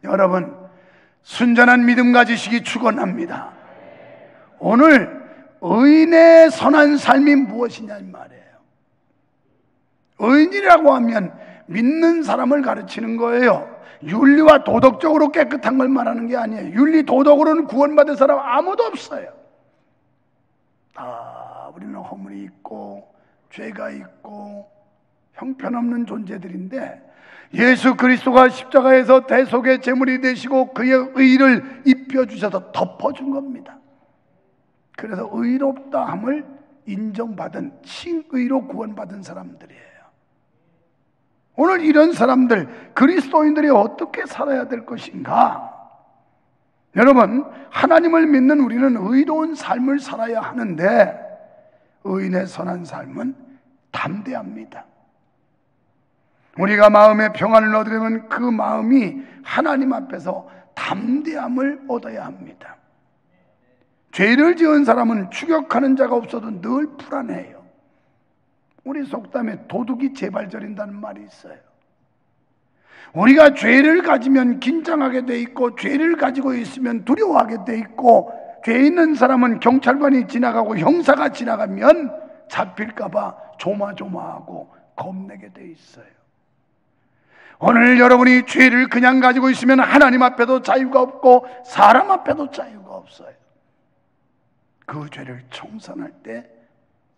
여러분, 순전한 믿음 가지시기 축원합니다. 오늘 의인의 선한 삶이 무엇이냐 이 말이에요. 의인이라고 하면 믿는 사람을 가르치는 거예요. 윤리와 도덕적으로 깨끗한 걸 말하는 게 아니에요. 윤리 도덕으로는 구원받은 사람 아무도 없어요. 다 우리는 허물이 있고 죄가 있고 형편없는 존재들인데, 예수 그리스도가 십자가에서 대속의 제물이 되시고 그의 의를 입혀주셔서 덮어준 겁니다. 그래서 의롭다 함을 인정받은 칭의로 구원받은 사람들이에요. 오늘 이런 사람들, 그리스도인들이 어떻게 살아야 될 것인가? 여러분, 하나님을 믿는 우리는 의로운 삶을 살아야 하는데, 의인의 선한 삶은 담대합니다. 우리가 마음의 평안을 얻으려면 그 마음이 하나님 앞에서 담대함을 얻어야 합니다. 죄를 지은 사람은 추격하는 자가 없어도 늘 불안해요. 우리 속담에 도둑이 재발저린다는 말이 있어요. 우리가 죄를 가지면 긴장하게 돼 있고, 죄를 가지고 있으면 두려워하게 돼 있고, 죄 있는 사람은 경찰관이 지나가고 형사가 지나가면 잡힐까봐 조마조마하고 겁내게 돼 있어요. 오늘 여러분이 죄를 그냥 가지고 있으면 하나님 앞에도 자유가 없고 사람 앞에도 자유가 없어요. 그 죄를 청산할 때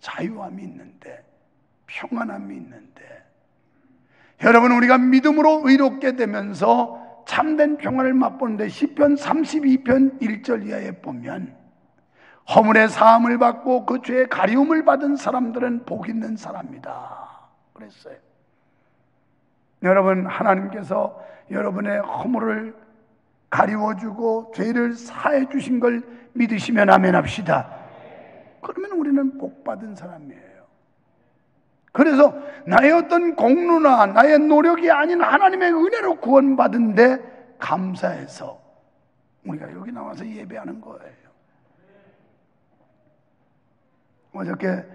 자유함이 있는데, 평안함이 있는데, 여러분, 우리가 믿음으로 의롭게 되면서 참된 평안을 맛보는데 시편 32편 1절 이하에 보면, 허물의 사함을 받고 그 죄의 가리움을 받은 사람들은 복 있는 사람이다 그랬어요. 여러분, 하나님께서 여러분의 허물을 가리워주고 죄를 사해 주신 걸 믿으시면 아멘 합시다. 그러면 우리는 복받은 사람이에요. 그래서 나의 어떤 공로나 나의 노력이 아닌 하나님의 은혜로 구원받은데 감사해서 우리가 여기 나와서 예배하는 거예요. 어저께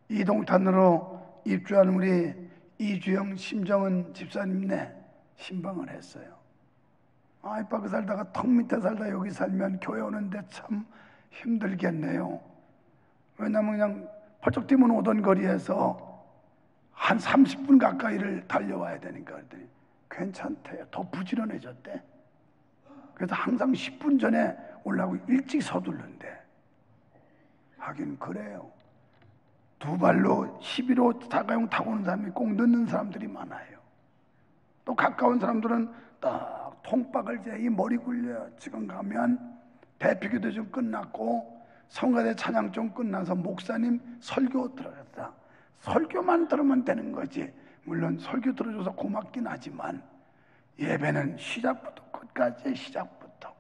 이동탄으로 입주한 우리 이주영, 심정은 집사님네 신방을 했어요. 입 밖에 살다가 턱 밑에 살다 여기 살면 교회 오는데 참 힘들겠네요. 왜냐면 그냥 펄쩍 뛰면 오던 거리에서 한 30분 가까이를 달려와야 되니까. 그랬더니 괜찮대요. 더 부지런해졌대. 그래서 항상 10분 전에 올라오고 일찍 서둘른대. 하긴 그래요. 두 발로 11호 자가용 타고 오는 사람이 꼭 늦는 사람들이 많아요. 또 가까운 사람들은 딱 통박을 이 머리 굴려. 지금 가면 대피기도 좀 끝났고 성가대 찬양 좀 끝나서 목사님 설교 들어갔다. 설교만 들으면 되는 거지. 물론 설교 들어줘서 고맙긴 하지만 예배는 시작부터 끝까지 시작부터.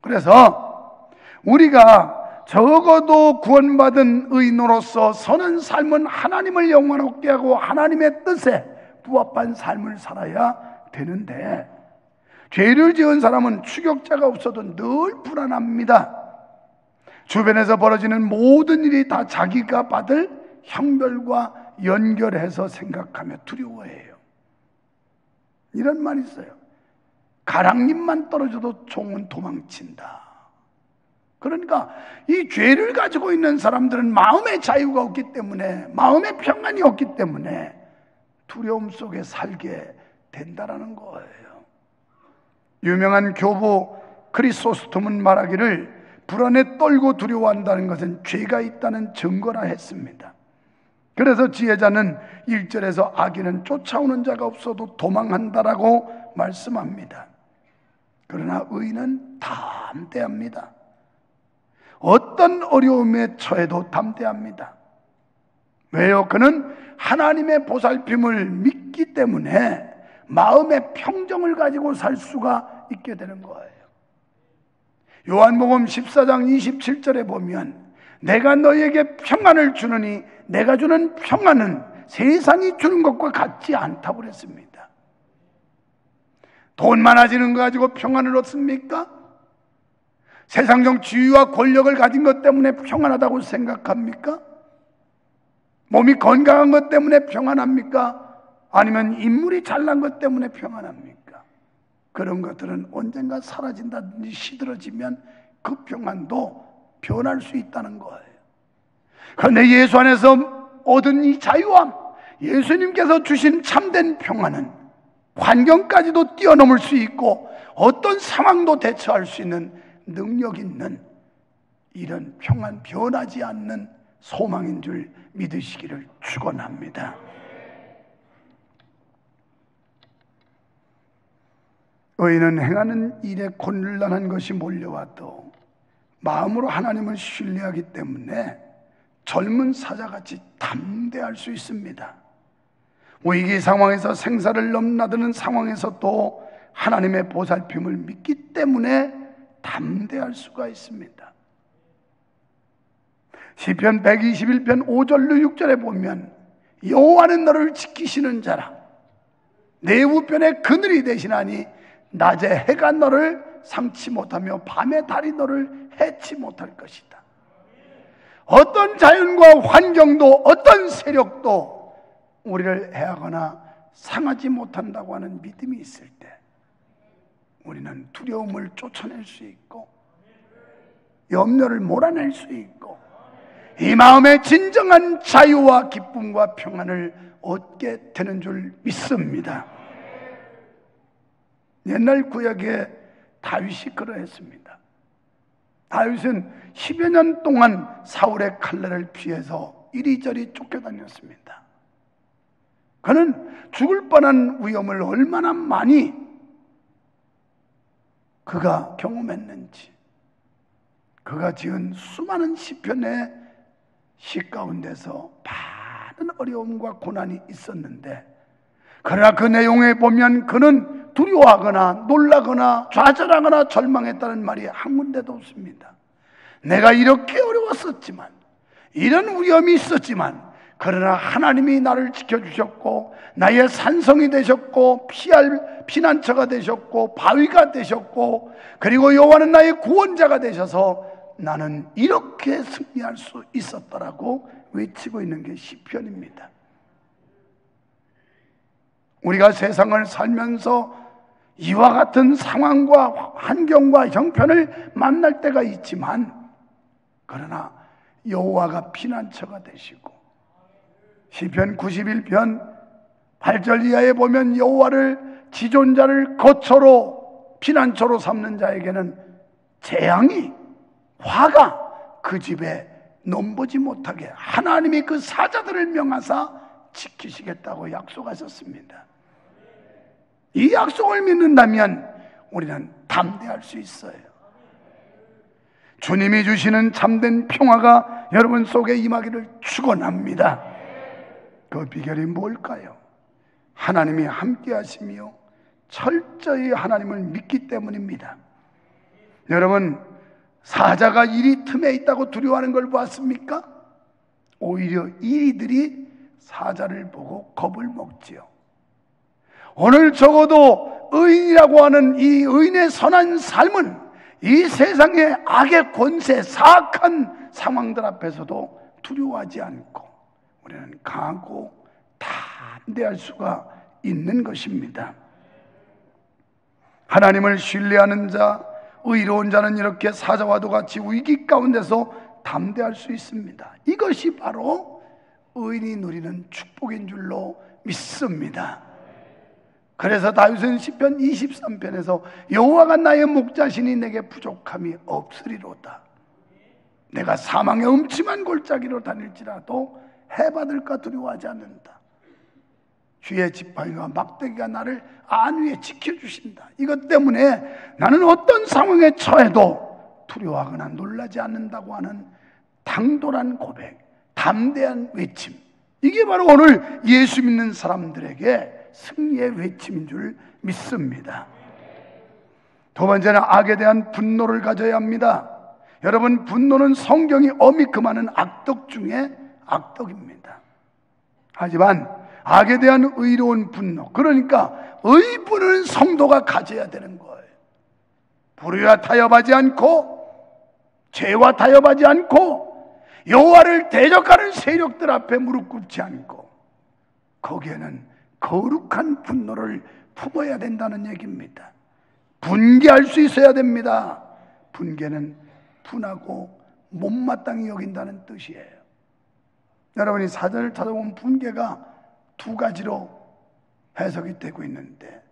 그래서 우리가 적어도 구원받은 의인으로서 선한 삶은 하나님을 영광롭게 하고 하나님의 뜻에 부합한 삶을 살아야 되는데, 죄를 지은 사람은 추격자가 없어도 늘 불안합니다. 주변에서 벌어지는 모든 일이 다 자기가 받을 형벌과 연결해서 생각하며 두려워해요. 이런 말이 있어요. 가랑잎만 떨어져도 종은 도망친다. 그러니까 이 죄를 가지고 있는 사람들은 마음의 자유가 없기 때문에, 마음의 평안이 없기 때문에 두려움 속에 살게 된다라는 거예요. 유명한 교부 크리소스톰은 말하기를 불안에 떨고 두려워한다는 것은 죄가 있다는 증거라 했습니다. 그래서 지혜자는 1절에서 악인은 쫓아오는 자가 없어도 도망한다라고 말씀합니다. 그러나 의인은 담대합니다. 어떤 어려움에 처해도 담대합니다. 왜요? 그는 하나님의 보살핌을 믿기 때문에 마음의 평정을 가지고 살 수가 있게 되는 거예요. 요한복음 14장 27절에 보면 내가 너희에게 평안을 주느니 내가 주는 평안은 세상이 주는 것과 같지 않다고 그랬습니다. 돈 많아지는 거 가지고 평안을 얻습니까? 세상적 지위와 권력을 가진 것 때문에 평안하다고 생각합니까? 몸이 건강한 것 때문에 평안합니까? 아니면 인물이 잘난 것 때문에 평안합니까? 그런 것들은 언젠가 사라진다든지 시들어지면 그 평안도 변할 수 있다는 거예요. 그런데 예수 안에서 얻은 이 자유함, 예수님께서 주신 참된 평안은 환경까지도 뛰어넘을 수 있고 어떤 상황도 대처할 수 있는 능력 있는 이런 평안, 변하지 않는 소망인 줄 믿으시기를 축원합니다. 의인은 행하는 일에 곤란한 것이 몰려와도 마음으로 하나님을 신뢰하기 때문에 젊은 사자같이 담대할 수 있습니다. 위기 상황에서 생사를 넘나드는 상황에서도 하나님의 보살핌을 믿기 때문에 담대할 수가 있습니다. 시편 121편 5절로 6절에 보면 여호와는 너를 지키시는 자라 내 우편에 그늘이 되시나니 낮에 해가 너를 상치 못하며 밤에 달이 너를 해치 못할 것이다. 어떤 자연과 환경도 어떤 세력도 우리를 해하거나 상하지 못한다고 하는 믿음이 있을 때 우리는 두려움을 쫓아낼 수 있고 염려를 몰아낼 수 있고 이 마음의 진정한 자유와 기쁨과 평안을 얻게 되는 줄 믿습니다. 옛날 구약에 다윗이 그러했습니다. 다윗은 10여 년 동안 사울의 칼날을 피해서 이리저리 쫓겨다녔습니다. 그는 죽을 뻔한 위험을 얼마나 많이 그가 경험했는지, 그가 지은 수많은 시편의 시 가운데서 많은 어려움과 고난이 있었는데, 그러나 그 내용에 보면 그는 두려워하거나 놀라거나 좌절하거나 절망했다는 말이 한 군데도 없습니다. 내가 이렇게 어려웠었지만, 이런 위험이 있었지만, 그러나 하나님이 나를 지켜주셨고 나의 산성이 되셨고 피난처가 되셨고 바위가 되셨고 그리고 여호와는 나의 구원자가 되셔서 나는 이렇게 승리할 수 있었더라고 외치고 있는 게 시편입니다. 우리가 세상을 살면서 이와 같은 상황과 환경과 형편을 만날 때가 있지만 그러나 여호와가 피난처가 되시고 시편 91편 8절 이하에 보면 여호와를 지존자를 거처로 피난처로 삼는 자에게는 재앙이 화가 그 집에 넘보지 못하게 하나님이 그 사자들을 명하사 지키시겠다고 약속하셨습니다. 이 약속을 믿는다면 우리는 담대할 수 있어요. 주님이 주시는 참된 평화가 여러분 속에 임하기를 축원합니다. 그 비결이 뭘까요? 하나님이 함께 하시며 철저히 하나님을 믿기 때문입니다. 여러분, 사자가 이리 틈에 있다고 두려워하는 걸 보았습니까? 오히려 이리들이 사자를 보고 겁을 먹지요. 오늘 적어도 의인이라고 하는 이 의인의 선한 삶은 이 세상의 악의 권세, 사악한 상황들 앞에서도 두려워하지 않고 우리는 강하고 담대할 수가 있는 것입니다. 하나님을 신뢰하는 자, 의로운 자는 이렇게 사자와도 같이 위기 가운데서 담대할 수 있습니다. 이것이 바로 의인이 누리는 축복인 줄로 믿습니다. 그래서 다윗은 시편 23편에서 여호와가 나의 목자시니 내게 부족함이 없으리로다. 내가 사망의 음침한 골짜기로 다닐지라도 해받을까 두려워하지 않는다. 쥐의 지팡이와 막대기가 나를 안위에 지켜주신다. 이것 때문에 나는 어떤 상황에 처해도 두려워하거나 놀라지 않는다고 하는 당돌한 고백, 담대한 외침, 이게 바로 오늘 예수 믿는 사람들에게 승리의 외침인 줄 믿습니다. 두 번째는 악에 대한 분노를 가져야 합니다. 여러분, 분노는 성경이 엄히 금하는 악덕 중에 악덕입니다. 하지만 악에 대한 의로운 분노. 그러니까 의분은 성도가 가져야 되는 거예요. 불의와 타협하지 않고 죄와 타협하지 않고 여호와를 대적하는 세력들 앞에 무릎 꿇지 않고 거기에는 거룩한 분노를 품어야 된다는 얘기입니다. 분개할 수 있어야 됩니다. 분개는 분하고 못마땅히 여긴다는 뜻이에요. 여러분이 사전을 찾아보면 분개가 두 가지로 해석이 되고 있는데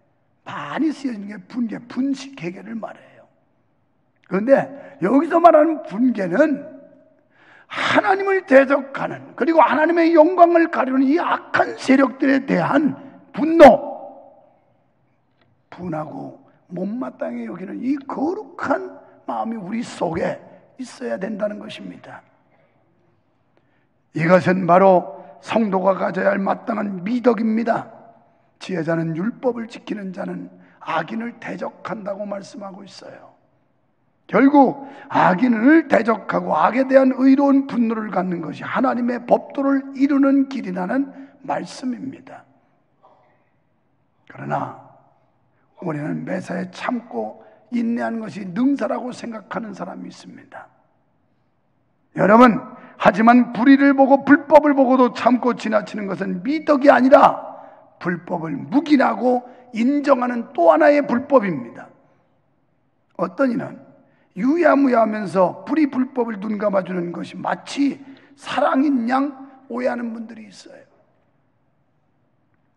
많이 쓰여지는 게 분개, 분식회개를 말해요. 그런데 여기서 말하는 분개는 하나님을 대적하는, 그리고 하나님의 영광을 가리는 이 악한 세력들에 대한 분노, 분하고 못마땅히 여기는 이 거룩한 마음이 우리 속에 있어야 된다는 것입니다. 이것은 바로 성도가 가져야 할 마땅한 미덕입니다. 지혜자는 율법을 지키는 자는 악인을 대적한다고 말씀하고 있어요. 결국 악인을 대적하고 악에 대한 의로운 분노를 갖는 것이 하나님의 법도를 이루는 길이라는 말씀입니다. 그러나 우리는 매사에 참고 인내하는 것이 능사라고 생각하는 사람이 있습니다. 여러분, 하지만 불의를 보고 불법을 보고도 참고 지나치는 것은 미덕이 아니라 불법을 묵인하고 인정하는 또 하나의 불법입니다. 어떤 이는 유야무야하면서 불의 불법을 눈감아주는 것이 마치 사랑인 양 오해하는 분들이 있어요.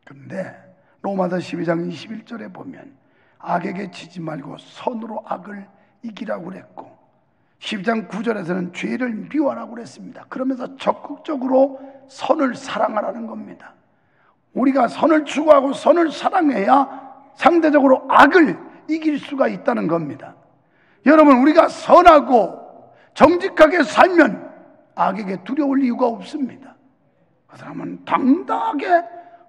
그런데 로마서 12장 21절에 보면 악에게 지지 말고 선으로 악을 이기라고 그랬고 12장 9절에서는 죄를 미워하라고 그랬습니다. 그러면서 적극적으로 선을 사랑하라는 겁니다. 우리가 선을 추구하고 선을 사랑해야 상대적으로 악을 이길 수가 있다는 겁니다. 여러분, 우리가 선하고 정직하게 살면 악에게 두려울 이유가 없습니다. 그 사람은 당당하게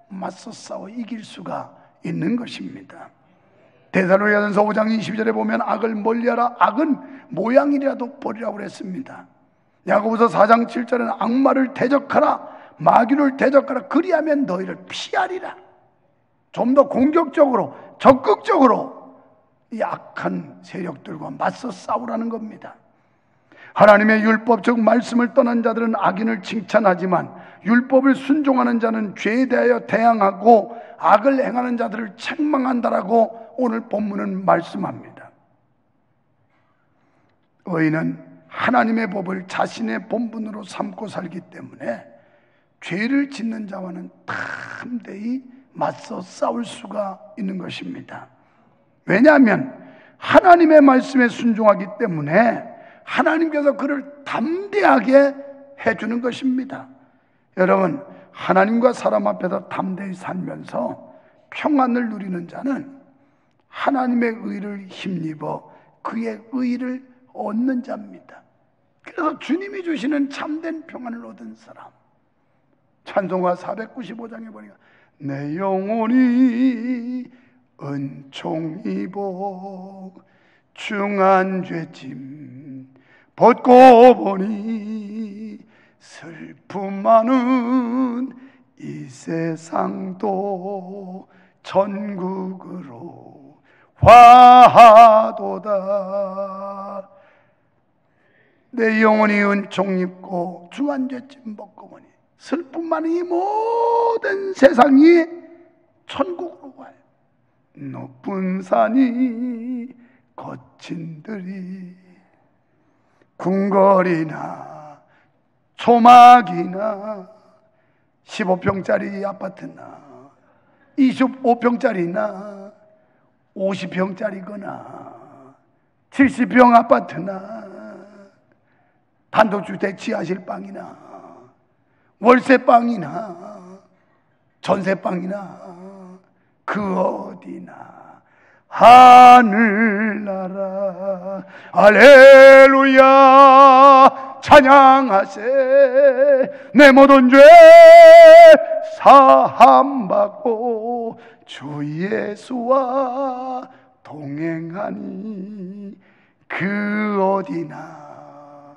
맞서 싸워 이길 수가 있는 것입니다. 데살로니가전서 5장 22절에 보면 악을 멀리하라, 악은 모양이라도 버리라고 그랬습니다. 야고보서 4장 7절에는 악마를 대적하라, 마귀를 대적하라, 그리하면 너희를 피하리라. 좀 더 공격적으로, 적극적으로 이 악한 세력들과 맞서 싸우라는 겁니다. 하나님의 율법 즉 말씀을 떠난 자들은 악인을 칭찬하지만 율법을 순종하는 자는 죄에 대하여 대항하고 악을 행하는 자들을 책망한다라고 오늘 본문은 말씀합니다. 의인은 하나님의 법을 자신의 본분으로 삼고 살기 때문에 죄를 짓는 자와는 담대히 맞서 싸울 수가 있는 것입니다. 왜냐하면 하나님의 말씀에 순종하기 때문에 하나님께서 그를 담대하게 해주는 것입니다. 여러분, 하나님과 사람 앞에서 담대히 살면서 평안을 누리는 자는 하나님의 의를 힘입어 그의 의를 얻는 자입니다. 그래서 주님이 주시는 참된 평안을 얻은 사람, 찬송가 495장에 보니까 내 영혼이 은총 입어 중한 죄짐 벗고 보니 슬픔 많은 이 세상도 천국으로 화하도다. 내 영혼이 은총 입고 중한 죄짐 벗고 보니 슬픔 많은 이 모든 세상이 천국으로 가요. 높은 산이 거친 들이 궁궐이나 초막이나 15평짜리 아파트나 25평짜리나 50평짜리거나 70평 아파트나 단독주택 지하실방이나 월세방이나 전세방이나 그 어디나 하늘나라 할렐루야 찬양하세 내 모든 죄 사함받고 주 예수와 동행하니 그 어디나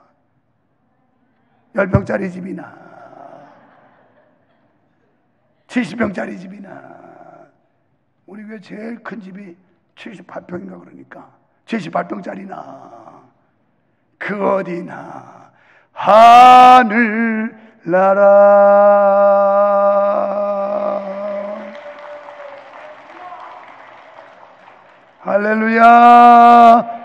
10평짜리 집이나 70평짜리 집이나, 우리 교회 제일 큰 집이 78평인가 그러니까 78평짜리나 그 어디나 하늘나라. 할렐루야.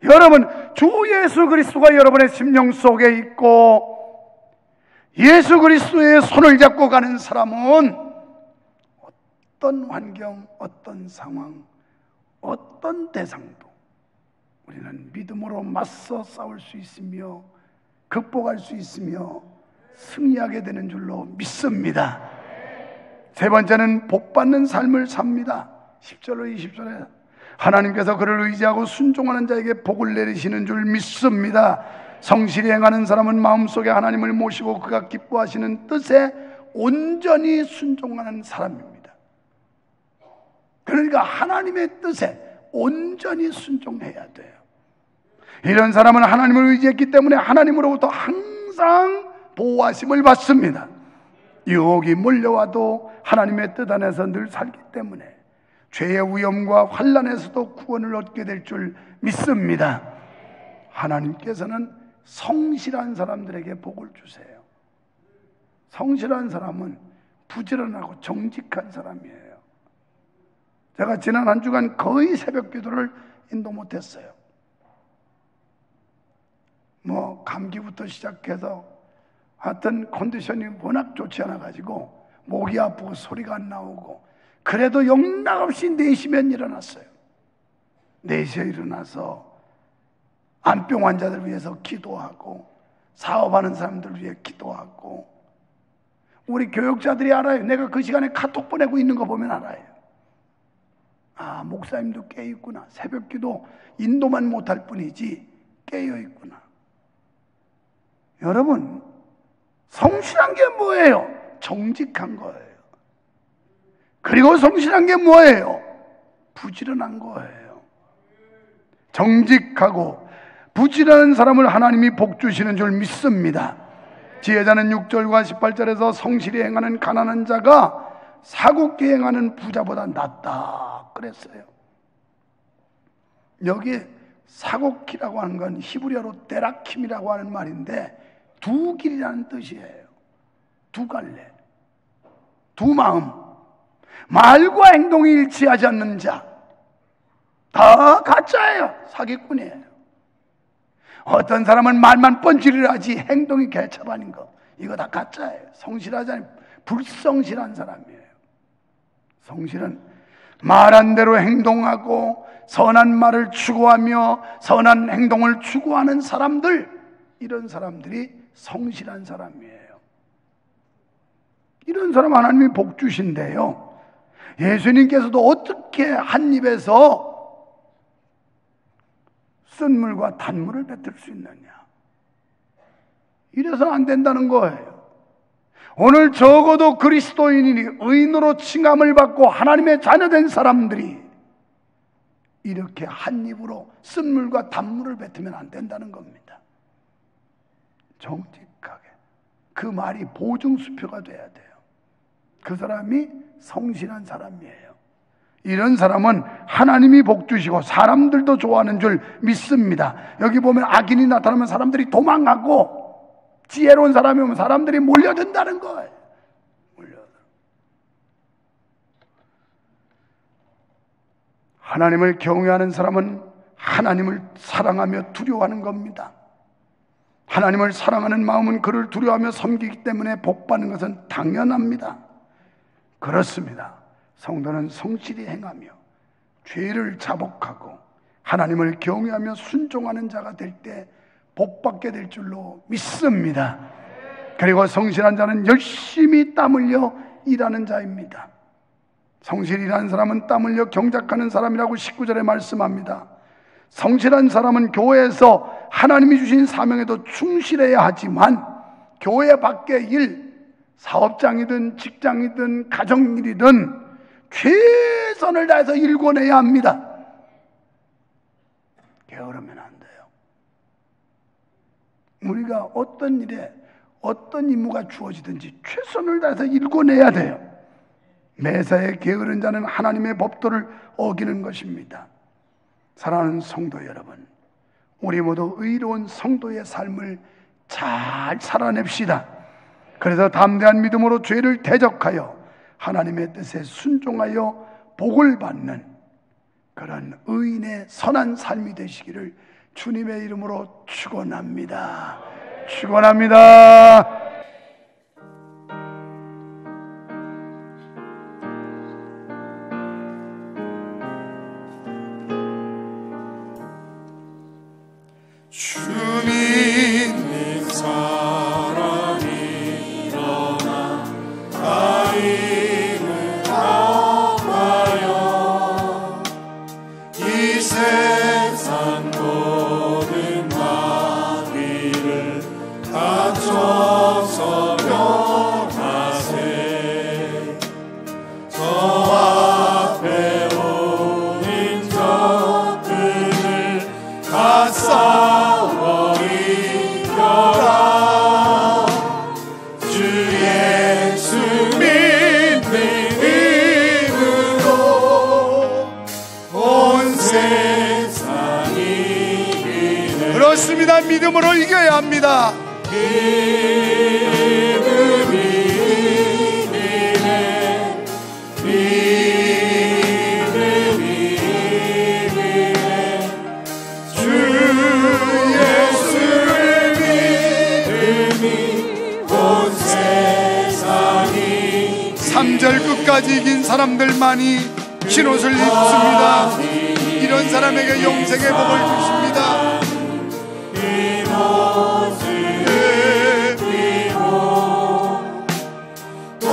여러분, 주 예수 그리스도가 여러분의 심령 속에 있고 예수 그리스도의 손을 잡고 가는 사람은 어떤 환경, 어떤 상황, 어떤 대상도 우리는 믿음으로 맞서 싸울 수 있으며 극복할 수 있으며 승리하게 되는 줄로 믿습니다. 세 번째는 복받는 삶을 삽니다. 10절로 20절에 하나님께서 그를 의지하고 순종하는 자에게 복을 내리시는 줄 믿습니다. 성실히 행하는 사람은 마음속에 하나님을 모시고 그가 기뻐하시는 뜻에 온전히 순종하는 사람입니다. 그러니까 하나님의 뜻에 온전히 순종해야 돼요. 이런 사람은 하나님을 의지했기 때문에 하나님으로부터 항상 보호하심을 받습니다. 유혹이 몰려와도 하나님의 뜻 안에서 늘 살기 때문에 죄의 위험과 환난에서도 구원을 얻게 될 줄 믿습니다. 하나님께서는 성실한 사람들에게 복을 주세요. 성실한 사람은 부지런하고 정직한 사람이에요. 제가 지난 한 주간 거의 새벽 기도를 인도 못했어요. 감기부터 시작해서 하여튼 컨디션이 워낙 좋지 않아 가지고 목이 아프고 소리가 안 나오고, 그래도 영락없이 4시면 일어났어요. 4시에 일어나서 암병 환자들 위해서 기도하고 사업하는 사람들 위해 기도하고, 우리 교육자들이 알아요. 내가 그 시간에 카톡 보내고 있는 거 보면 알아요. 아, 목사님도 깨어있구나. 새벽 기도 인도만 못할 뿐이지 깨어있구나. 여러분, 성실한 게 뭐예요? 정직한 거예요. 그리고 성실한 게 뭐예요? 부지런한 거예요. 정직하고 부지런한 사람을 하나님이 복 주시는 줄 믿습니다. 지혜자는 6절과 18절에서 성실히 행하는 가난한 자가 사곡히 행하는 부자보다 낫다 그랬어요. 여기 사곡히라고 하는 건 히브리어로 데라킴이라고 하는 말인데 두 길이라는 뜻이에요. 두 갈래, 두 마음, 말과 행동이 일치하지 않는 자, 다 가짜예요. 사기꾼이에요. 어떤 사람은 말만 뻔질을 하지 행동이 개차반인 거, 이거 다 가짜예요. 성실하지 않은 불성실한 사람이에요. 성실은 말한 대로 행동하고 선한 말을 추구하며 선한 행동을 추구하는 사람들, 이런 사람들이 성실한 사람이에요. 이런 사람 하나님이 복 주신대요. 예수님께서도 어떻게 한 입에서 쓴물과 단물을 뱉을 수 있느냐, 이래서는 안 된다는 거예요. 오늘 적어도 그리스도인이 의인으로 칭함을 받고 하나님의 자녀된 사람들이 이렇게 한 입으로 쓴물과 단물을 뱉으면 안 된다는 겁니다. 정직하게 그 말이 보증수표가 돼야 돼요. 그 사람이 성실한 사람이에요. 이런 사람은 하나님이 복 주시고 사람들도 좋아하는 줄 믿습니다. 여기 보면 악인이 나타나면 사람들이 도망가고 지혜로운 사람이 오면 사람들이 몰려든다는 거예요. 하나님을 경외하는 사람은 하나님을 사랑하며 두려워하는 겁니다. 하나님을 사랑하는 마음은 그를 두려워하며 섬기기 때문에 복받는 것은 당연합니다. 그렇습니다. 성도는 성실히 행하며 죄를 자복하고 하나님을 경외하며 순종하는 자가 될 때 복받게 될 줄로 믿습니다. 그리고 성실한 자는 열심히 땀 흘려 일하는 자입니다. 성실히 일하는 사람은 땀 흘려 경작하는 사람이라고 19절에 말씀합니다. 성실한 사람은 교회에서 하나님이 주신 사명에도 충실해야 하지만 교회 밖의 일, 사업장이든 직장이든 가정일이든 최선을 다해서 일궈내야 합니다. 게으르면 안 돼요. 우리가 어떤 일에 어떤 임무가 주어지든지 최선을 다해서 일궈내야 돼요. 매사에 게으른 자는 하나님의 법도를 어기는 것입니다. 사랑하는 성도 여러분, 우리 모두 의로운 성도의 삶을 잘 살아냅시다. 그래서 담대한 믿음으로 죄를 대적하여 하나님의 뜻에 순종하여 복을 받는 그런 의인의 선한 삶이 되시기를 주님의 이름으로 축원합니다. 축원합니다. 주님 믿는 사람이 일어나 하임을 아파요. 이 세상 모든 마귀를 다쳐서 면하세. 저 앞에 오는 적들을 다 싸워 이겨라. 주 예수 믿는 이름으로 온 세상이 이기네. 그렇습니다. 믿음으로 이겨야 합니다. 믿음이 이기네. 믿음이 이기네. 주 예수를 믿음이 온 세상이 3절 끝까지 이긴 사람들만이 흰옷을 입습니다. 이런 사람에게 영생의 복을 주십니다. 이 모습 입고 또